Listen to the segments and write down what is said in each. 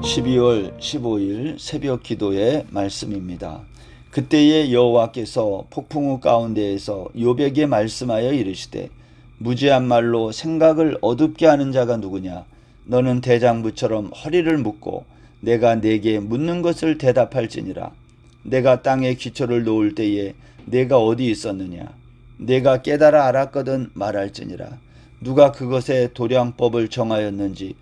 12월 15일 새벽 기도의 말씀입니다. 그때에 여호와께서 폭풍우 가운데에서 욥에게 말씀하여 이르시되 무지한 말로 생각을 어둡게 하는 자가 누구냐? 너는 대장부처럼 허리를 묶고 내가 네게 묻는 것을 대답할지니라. 내가 땅에 기초를 놓을 때에 내가 어디 있었느냐? 내가 깨달아 알았거든 말할지니라. 누가 그것의 도량법을 정하였는지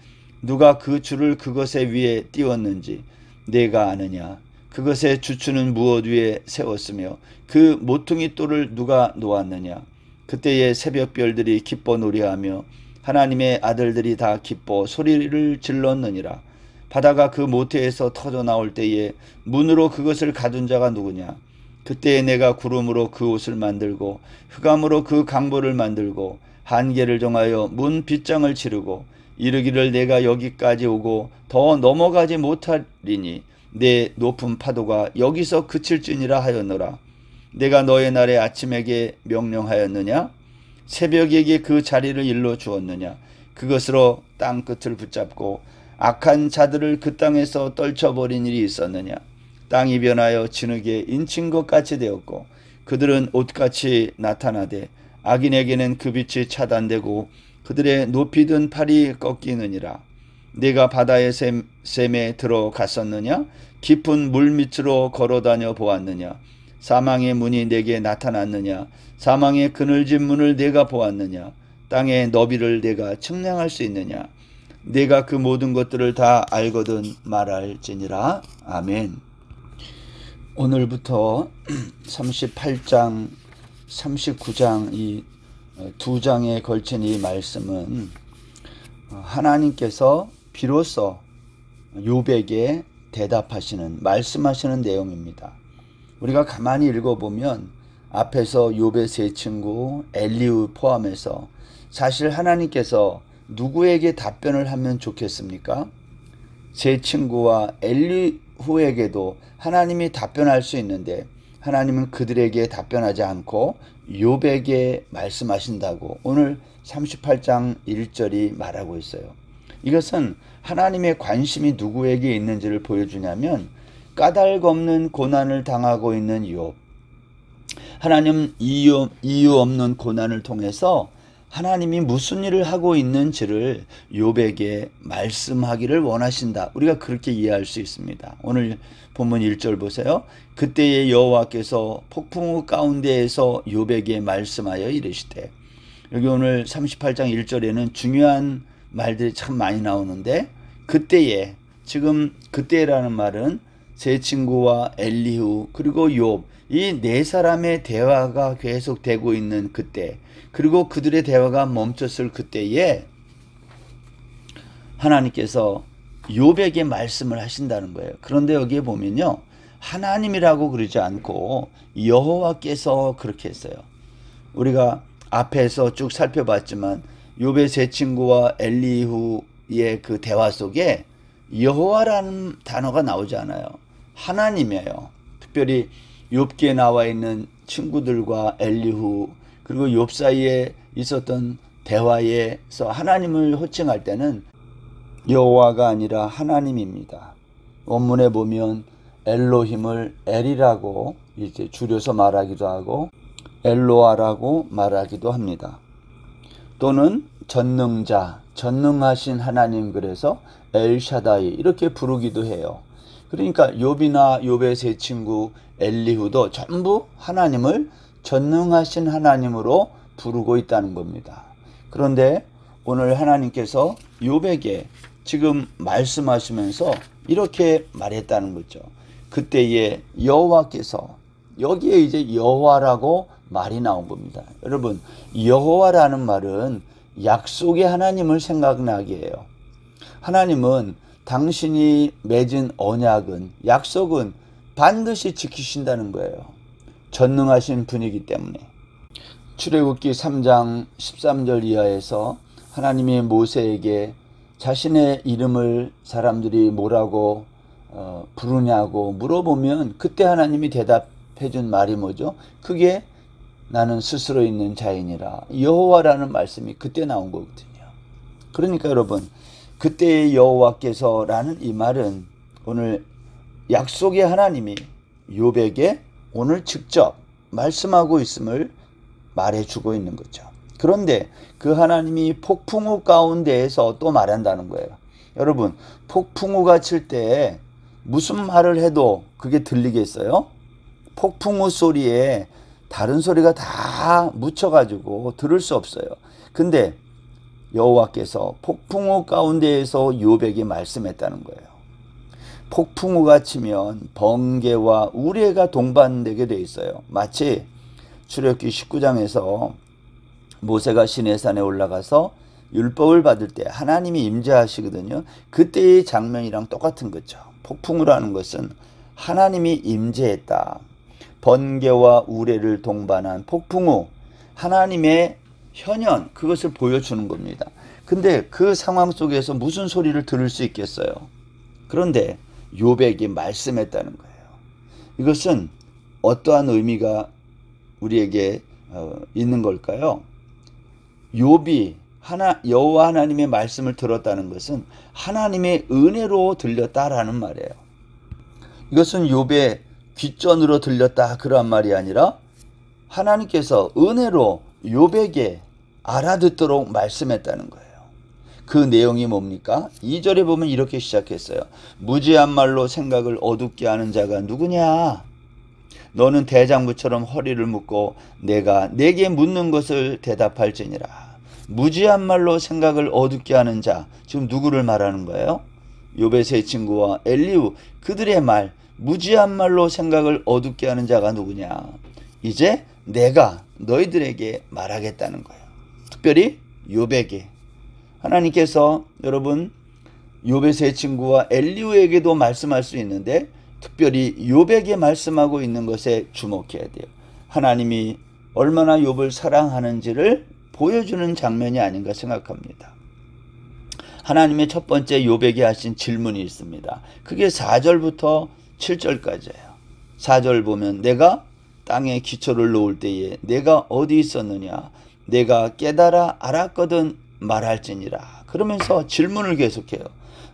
누가 그 줄을 그것의 위에 띄웠는지 내가 아느냐? 그것의 주추는 무엇 위에 세웠으며 그 모퉁이 돌을 누가 놓았느냐? 그때의 새벽별들이 기뻐 노래하며 하나님의 아들들이 다 기뻐 소리를 질렀느니라. 바다가 그 모태에서 터져 나올 때에 문으로 그것을 가둔 자가 누구냐? 그때에 내가 구름으로 그 옷을 만들고 흑암으로 그 강보를 만들고 한계를 정하여 문 빗장을 치르고 이르기를 내가 여기까지 오고 더 넘어가지 못하리니 내 높은 파도가 여기서 그칠지니라 하였노라. 내가 너의 날에 아침에게 명령하였느냐? 새벽에게 그 자리를 일러 주었느냐? 그것으로 땅 끝을 붙잡고 악한 자들을 그 땅에서 떨쳐버린 일이 있었느냐? 땅이 변하여 진흙에 인친 것 같이 되었고 그들은 옷같이 나타나되 악인에게는 그 빛이 차단되고 그들의 높이 든 팔이 꺾이느니라. 내가 바다의 샘에 들어갔었느냐? 깊은 물 밑으로 걸어다녀 보았느냐? 사망의 문이 내게 나타났느냐? 사망의 그늘진 문을 내가 보았느냐? 땅의 너비를 내가 측량할 수 있느냐? 내가 그 모든 것들을 다 알거든 말할지니라. 아멘. 오늘부터 38장, 39장 이 두 장에 걸친 이 말씀은 하나님께서 비로소 욥에게 대답하시는, 말씀하시는 내용입니다. 우리가 가만히 읽어보면 앞에서 욥의 세 친구 엘리후 포함해서 사실 하나님께서 누구에게 답변을 하면 좋겠습니까? 세 친구와 엘리후에게도 하나님이 답변할 수 있는데 하나님은 그들에게 답변하지 않고 욥에게 말씀하신다고 오늘 38장 1절이 말하고 있어요. 이것은 하나님의 관심이 누구에게 있는지를 보여주냐면 까닭 없는 고난을 당하고 있는 욥, 하나님 이유 없는 고난을 통해서 하나님이 무슨 일을 하고 있는지를 욥에게 말씀하기를 원하신다. 우리가 그렇게 이해할 수 있습니다. 오늘 본문 1절 보세요. 그때에 여호와께서 폭풍우 가운데에서 욥에게 말씀하여 이르시되, 여기 오늘 38장 1절에는 중요한 말들이 참 많이 나오는데 그때에, 지금 그때라는 말은 세 친구와 엘리후 그리고 욥, 이 네 사람의 대화가 계속되고 있는 그때, 그리고 그들의 대화가 멈췄을 그때에 하나님께서 욥에게 말씀을 하신다는 거예요. 그런데 여기에 보면요, 하나님이라고 그러지 않고 여호와께서 그렇게 했어요. 우리가 앞에서 쭉 살펴봤지만 욥의 세 친구와 엘리후의 그 대화 속에 여호와라는 단어가 나오지 않아요. 하나님이에요. 특별히 욥기에 나와 있는 친구들과 엘리후 그리고 욥 사이에 있었던 대화에서 하나님을 호칭할 때는 여호와가 아니라 하나님입니다. 원문에 보면 엘로힘을 엘이라고 이렇게 줄여서 말하기도 하고 엘로아라고 말하기도 합니다. 또는 전능자, 전능하신 하나님, 그래서 엘샤다이 이렇게 부르기도 해요. 그러니까 욥이나 욥의 세 친구 엘리후도 전부 하나님을 전능하신 하나님으로 부르고 있다는 겁니다. 그런데 오늘 하나님께서 욥에게 지금 말씀하시면서 이렇게 말했다는 거죠. 그때에 여호와께서, 여기에 이제 여호와라고 말이 나온 겁니다. 여러분, 여호와라는 말은 약속의 하나님을 생각나게 해요. 하나님은 당신이 맺은 언약은, 약속은 반드시 지키신다는 거예요. 전능하신 분이기 때문에. 출애굽기 3장 13절 이하에서 하나님이 모세에게 자신의 이름을 사람들이 뭐라고 부르냐고 물어보면 그때 하나님이 대답해 준 말이 뭐죠? 그게 나는 스스로 있는 자이니라, 여호와라는 말씀이 그때 나온 거거든요. 그러니까 여러분, 그때의 여호와께서라는 이 말은 오늘 약속의 하나님이 욥에게 오늘 직접 말씀하고 있음을 말해주고 있는 거죠. 그런데 그 하나님이 폭풍우 가운데에서 또 말한다는 거예요. 여러분, 폭풍우가 칠 때 무슨 말을 해도 그게 들리겠어요? 폭풍우 소리에 다른 소리가 다 묻혀가지고 들을 수 없어요. 근데 여호와께서 폭풍우 가운데에서 욥에게 말씀했다는 거예요. 폭풍우가 치면 번개와 우레가 동반되게 돼 있어요. 마치 출애굽기 19장에서 모세가 시내산에 올라가서 율법을 받을 때 하나님이 임재하시거든요. 그때의 장면이랑 똑같은 거죠. 폭풍우라는 것은 하나님이 임재했다. 번개와 우레를 동반한 폭풍우, 하나님의 현현, 그것을 보여주는 겁니다. 근데 그 상황 속에서 무슨 소리를 들을 수 있겠어요? 그런데 욥에게 말씀했다는 거예요. 이것은 어떠한 의미가 우리에게 있는 걸까요? 욥이 여호와 하나님의 말씀을 들었다는 것은 하나님의 은혜로 들렸다라는 말이에요. 이것은 욥의 귓전으로 들렸다 그런 말이 아니라 하나님께서 은혜로 욥에게 알아듣도록 말씀했다는 거예요. 그 내용이 뭡니까? 2절에 보면 이렇게 시작했어요. 무지한 말로 생각을 어둡게 하는 자가 누구냐? 너는 대장부처럼 허리를 묶고 내가 내게 묻는 것을 대답할지니라. 무지한 말로 생각을 어둡게 하는 자, 지금 누구를 말하는 거예요? 욥의 세 친구와 엘리후, 그들의 말, 무지한 말로 생각을 어둡게 하는 자가 누구냐? 이제 내가 너희들에게 말하겠다는 거예요. 특별히 욥에게. 하나님께서 여러분 욥의 세 친구와 엘리후에게도 말씀할 수 있는데 특별히 욥에게 말씀하고 있는 것에 주목해야 돼요. 하나님이 얼마나 욥을 사랑하는지를 보여주는 장면이 아닌가 생각합니다. 하나님의 첫 번째 욥에게 하신 질문이 있습니다. 그게 4절부터 7절까지예요. 4절 보면 내가 땅에 기초를 놓을 때에 내가 어디 있었느냐? 내가 깨달아 알았거든 말할지니라. 그러면서 질문을 계속해요.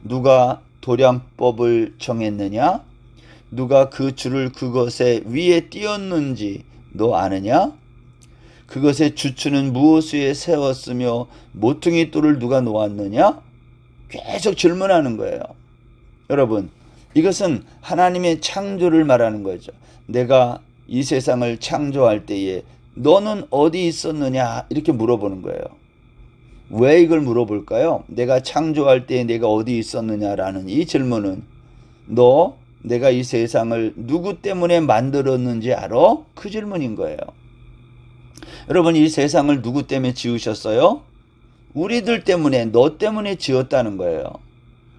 누가 도량법을 정했느냐? 누가 그 줄을 그것의 위에 띄었는지 너 아느냐? 그것의 주추는 무엇 위에 세웠으며 모퉁이 돌을 누가 놓았느냐? 계속 질문하는 거예요. 여러분, 이것은 하나님의 창조를 말하는 거죠. 내가 이 세상을 창조할 때에 너는 어디 있었느냐? 이렇게 물어보는 거예요. 왜 이걸 물어볼까요? 내가 창조할 때에 내가 어디 있었느냐라는 이 질문은 내가 이 세상을 누구 때문에 만들었는지 알아? 그 질문인 거예요. 여러분, 이 세상을 누구 때문에 지으셨어요? 우리들 때문에, 너 때문에 지었다는 거예요.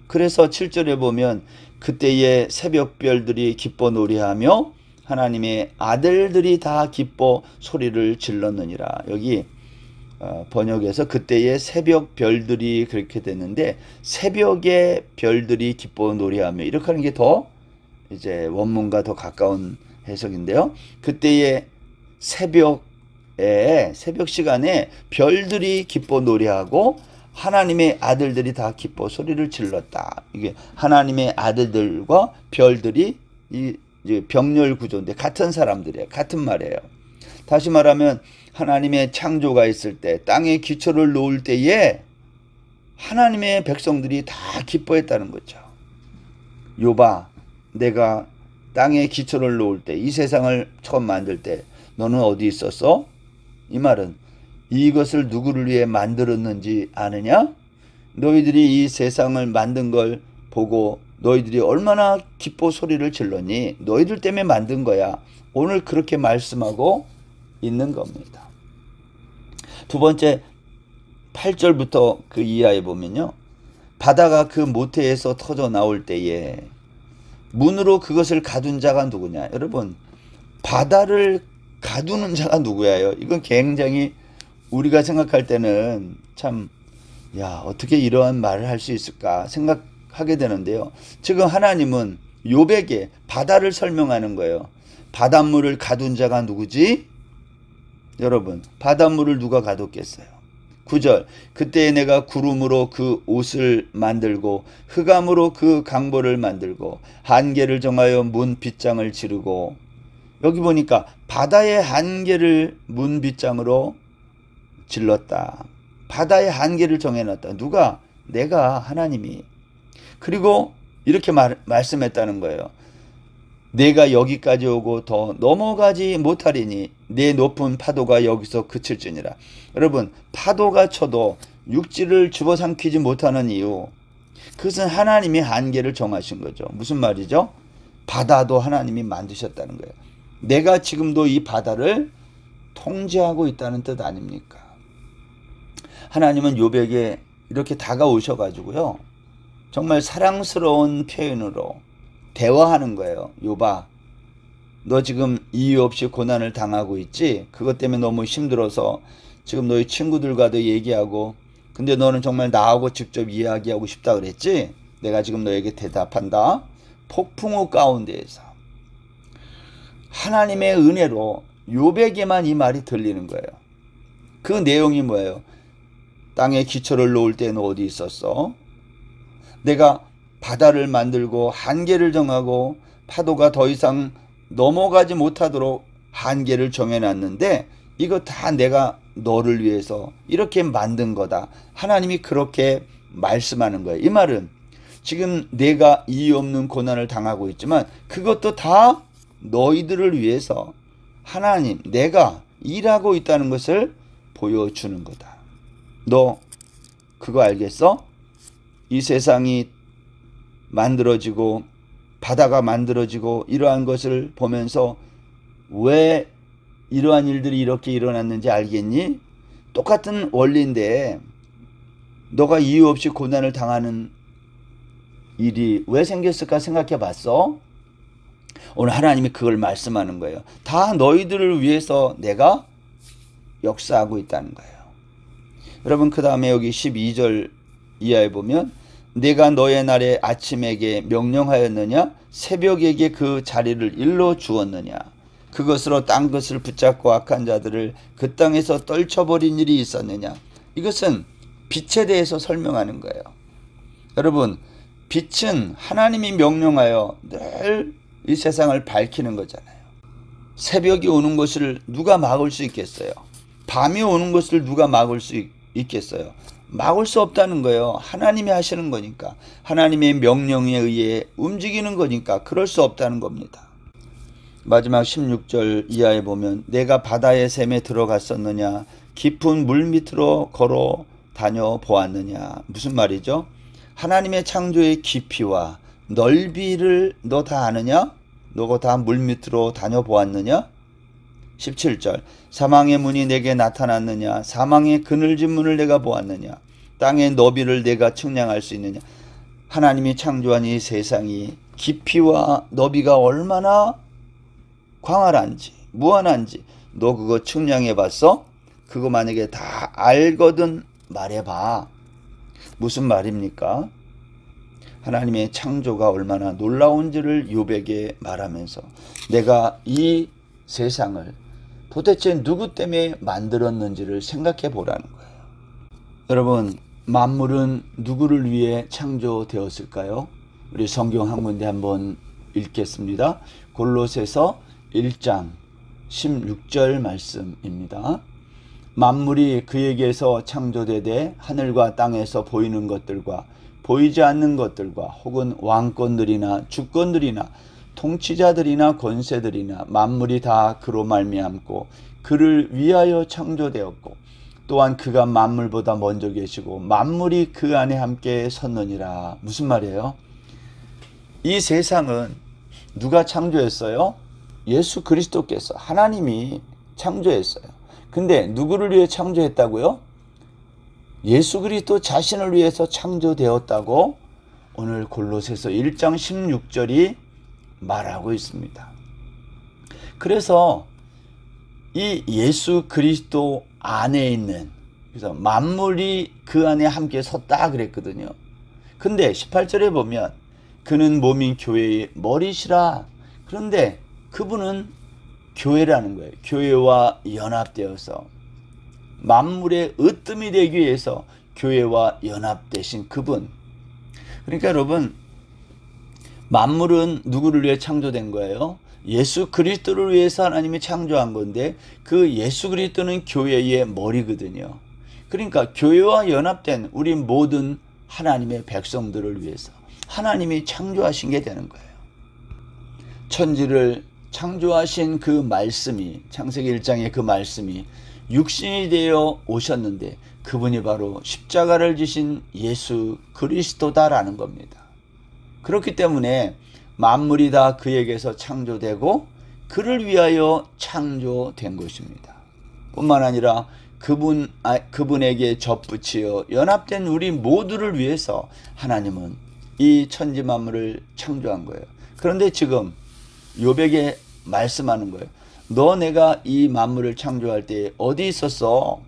그래서 7절에 보면 그때의 새벽별들이 기뻐 노래하며 하나님의 아들들이 다 기뻐 소리를 질렀느니라. 여기 번역에서 그때의 새벽 별들이 그렇게 됐는데 새벽의 별들이 기뻐 노래하며 이렇게 하는 게 더 이제 원문과 더 가까운 해석인데요. 그때의 새벽 시간에 별들이 기뻐 노래하고 하나님의 아들들이 다 기뻐 소리를 질렀다. 이게 하나님의 아들들과 별들이 이제 병렬 구조인데 같은 사람들이에요. 같은 말이에요. 다시 말하면 하나님의 창조가 있을 때 땅에 기초를 놓을 때에 하나님의 백성들이 다 기뻐했다는 거죠. 욥아, 내가 땅에 기초를 놓을 때, 이 세상을 처음 만들 때 너는 어디 있었어? 이 말은 이것을 누구를 위해 만들었는지 아느냐? 너희들이 이 세상을 만든 걸 보고 너희들이 얼마나 기뻐 소리를 질렀니? 너희들 때문에 만든 거야. 오늘 그렇게 말씀하고 있는 겁니다. 두 번째 8절부터 그 이하에 보면요. 바다가 그 모태에서 터져 나올 때에 문으로 그것을 가둔 자가 누구냐? 여러분, 바다를 가두는 자가 누구예요? 이건 굉장히 우리가 생각할 때는 참, 어떻게 이러한 말을 할 수 있을까 생각하게 되는데요. 지금 하나님은 욥에게 바다를 설명하는 거예요. 바닷물을 가둔 자가 누구지? 여러분, 바닷물을 누가 가뒀겠어요? 9절 그때 내가 구름으로 그 옷을 만들고 흑암으로 그 강보를 만들고 한계를 정하여 문 빗장을 지르고, 여기 보니까 바다의 한계를 문 빗장으로 질렀다. 바다의 한계를 정해놨다. 누가? 내가, 하나님이. 그리고 이렇게 말씀했다는 거예요. 내가 여기까지 오고 더 넘어가지 못하리니 내 높은 파도가 여기서 그칠지니라. 여러분, 파도가 쳐도 육지를 집어삼키지 못하는 이유, 그것은 하나님이 한계를 정하신 거죠. 무슨 말이죠? 바다도 하나님이 만드셨다는 거예요. 내가 지금도 이 바다를 통제하고 있다는 뜻 아닙니까? 하나님은 욥에게 이렇게 다가오셔가지고요, 정말 사랑스러운 표현으로 대화하는 거예요. 욥아, 너 지금 이유 없이 고난을 당하고 있지? 그것 때문에 너무 힘들어서 지금 너희 친구들과도 얘기하고, 근데 너는 정말 나하고 직접 이야기하고 싶다 그랬지? 내가 지금 너에게 대답한다. 폭풍우 가운데에서 하나님의 은혜로 욥에게만 이 말이 들리는 거예요. 그 내용이 뭐예요? 땅에 기초를 놓을 때는 어디 있었어? 내가 바다를 만들고 한계를 정하고 파도가 더 이상 넘어가지 못하도록 한계를 정해놨는데 이거 다 내가 너를 위해서 이렇게 만든 거다. 하나님이 그렇게 말씀하는 거예요. 이 말은 지금 내가 이유 없는 고난을 당하고 있지만 그것도 다 너희들을 위해서 하나님, 내가 일하고 있다는 것을 보여주는 거다. 너 그거 알겠어? 이 세상이 만들어지고 바다가 만들어지고 이러한 것을 보면서 왜 이러한 일들이 이렇게 일어났는지 알겠니? 똑같은 원리인데 너가 이유 없이 고난을 당하는 일이 왜 생겼을까 생각해 봤어? 오늘 하나님이 그걸 말씀하는 거예요. 다 너희들을 위해서 내가 역사하고 있다는 거예요. 여러분, 그 다음에 여기 12절 이하에 보면 내가 너의 날에 아침에게 명령하였느냐? 새벽에게 그 자리를 일러 주었느냐? 그것으로 딴 것을 붙잡고 악한 자들을 그 땅에서 떨쳐버린 일이 있었느냐? 이것은 빛에 대해서 설명하는 거예요. 여러분, 빛은 하나님이 명령하여 늘 이 세상을 밝히는 거잖아요. 새벽이 오는 것을 누가 막을 수 있겠어요? 밤이 오는 것을 누가 막을 수 있겠어요? 막을 수 없다는 거예요. 하나님이 하시는 거니까. 하나님의 명령에 의해 움직이는 거니까 그럴 수 없다는 겁니다. 마지막 16절 이하에 보면 내가 바다의 샘에 들어갔었느냐? 깊은 물 밑으로 걸어 다녀 보았느냐? 무슨 말이죠? 하나님의 창조의 깊이와 넓이를 너 다 아느냐? 너가 다 물 밑으로 다녀보았느냐? 17절 사망의 문이 내게 나타났느냐? 사망의 그늘진 문을 내가 보았느냐? 땅의 너비를 내가 측량할 수 있느냐? 하나님이 창조한 이 세상이 깊이와 너비가 얼마나 광활한지 무한한지 너 그거 측량해 봤어? 그거 만약에 다 알거든 말해봐. 무슨 말입니까? 하나님의 창조가 얼마나 놀라운지를 욥에게 말하면서 내가 이 세상을 도대체 누구 때문에 만들었는지를 생각해 보라는 거예요. 여러분, 만물은 누구를 위해 창조되었을까요? 우리 성경 한 군데 한번 읽겠습니다. 골로새서 1장 16절 말씀입니다. 만물이 그에게서 창조되되 하늘과 땅에서 보이는 것들과 보이지 않는 것들과 혹은 왕권들이나 주권들이나 통치자들이나 권세들이나 만물이 다 그로 말미암고 그를 위하여 창조되었고 또한 그가 만물보다 먼저 계시고 만물이 그 안에 함께 섰느니라. 무슨 말이에요? 이 세상은 누가 창조했어요? 예수 그리스도께서, 하나님이 창조했어요. 근데 누구를 위해 창조했다고요? 예수 그리스도 자신을 위해서 창조되었다고 오늘 골로새서 1장 16절이 말하고 있습니다. 그래서 이 예수 그리스도 안에 있는, 그래서 만물이 그 안에 함께 섰다 그랬거든요. 근데 18절에 보면 그는 몸인 교회의 머리시라. 그런데 그분은 교회라는 거예요. 교회와 연합되어서 만물의 으뜸이 되기 위해서 교회와 연합되신 그분. 그러니까 여러분, 만물은 누구를 위해 창조된 거예요? 예수 그리스도를 위해서 하나님이 창조한 건데, 그 예수 그리스도는 교회의 머리거든요. 그러니까 교회와 연합된 우리 모든 하나님의 백성들을 위해서 하나님이 창조하신 게 되는 거예요. 천지를 창조하신 그 말씀이, 창세기 1장의 그 말씀이 육신이 되어 오셨는데 그분이 바로 십자가를 지신 예수 그리스도다라는 겁니다. 그렇기 때문에 만물이 다 그에게서 창조되고 그를 위하여 창조된 것입니다. 뿐만 아니라 그분에게 접붙이어 연합된 우리 모두를 위해서 하나님은 이 천지 만물을 창조한 거예요. 그런데 지금 욥에게 말씀하는 거예요. 너 내가 이 만물을 창조할 때 어디 있었어?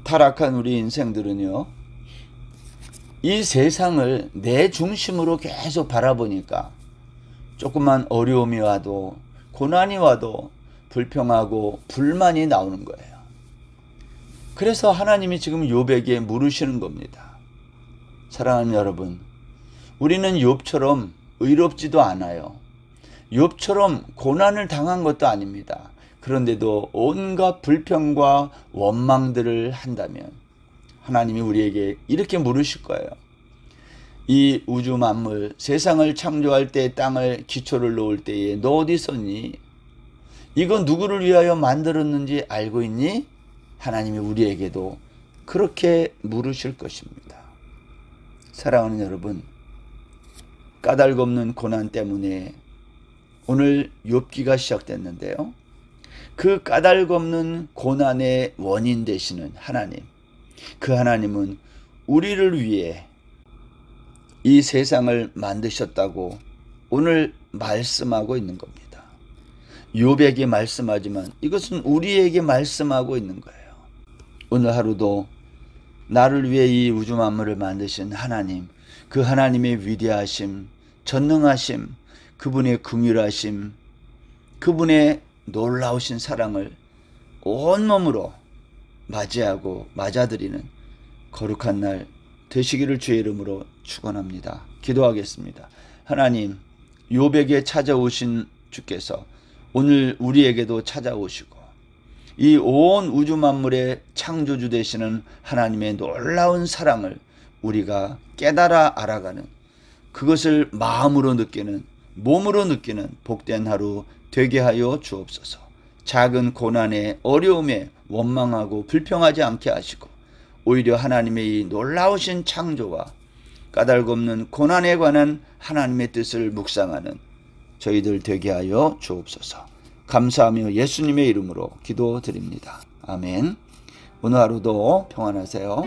타락한 우리 인생들은요, 이 세상을 내 중심으로 계속 바라보니까 조금만 어려움이 와도, 고난이 와도 불평하고 불만이 나오는 거예요. 그래서 하나님이 지금 욥에게 물으시는 겁니다. 사랑하는 여러분, 우리는 욥처럼 의롭지도 않아요. 욥처럼 고난을 당한 것도 아닙니다. 그런데도 온갖 불평과 원망들을 한다면 하나님이 우리에게 이렇게 물으실 거예요. 이 우주 만물, 세상을 창조할 때 땅을 기초를 놓을 때에 너 어디 있었니? 이거 누구를 위하여 만들었는지 알고 있니? 하나님이 우리에게도 그렇게 물으실 것입니다. 사랑하는 여러분, 까닭없는 고난 때문에 오늘 욥기가 시작됐는데요. 그 까닭없는 고난의 원인 되시는 하나님, 그 하나님은 우리를 위해 이 세상을 만드셨다고 오늘 말씀하고 있는 겁니다. 욥에게 말씀하지만 이것은 우리에게 말씀하고 있는 거예요. 오늘 하루도 나를 위해 이 우주 만물을 만드신 하나님, 그 하나님의 위대하심, 전능하심, 그분의 긍휼하심, 그분의 놀라우신 사랑을 온몸으로 맞이하고 맞아들이는 거룩한 날 되시기를 주의 이름으로 축원합니다. 기도하겠습니다. 하나님, 욥에게 찾아오신 주께서 오늘 우리에게도 찾아오시고 이 온 우주 만물의 창조주 되시는 하나님의 놀라운 사랑을 우리가 깨달아 알아가는, 그것을 마음으로 느끼는, 몸으로 느끼는 복된 하루 되게 하여 주옵소서. 작은 고난에, 어려움에 원망하고 불평하지 않게 하시고 오히려 하나님의 이 놀라우신 창조와 까닭없는 고난에 관한 하나님의 뜻을 묵상하는 저희들 되게 하여 주옵소서. 감사하며 예수님의 이름으로 기도드립니다. 아멘. 오늘 하루도 평안하세요.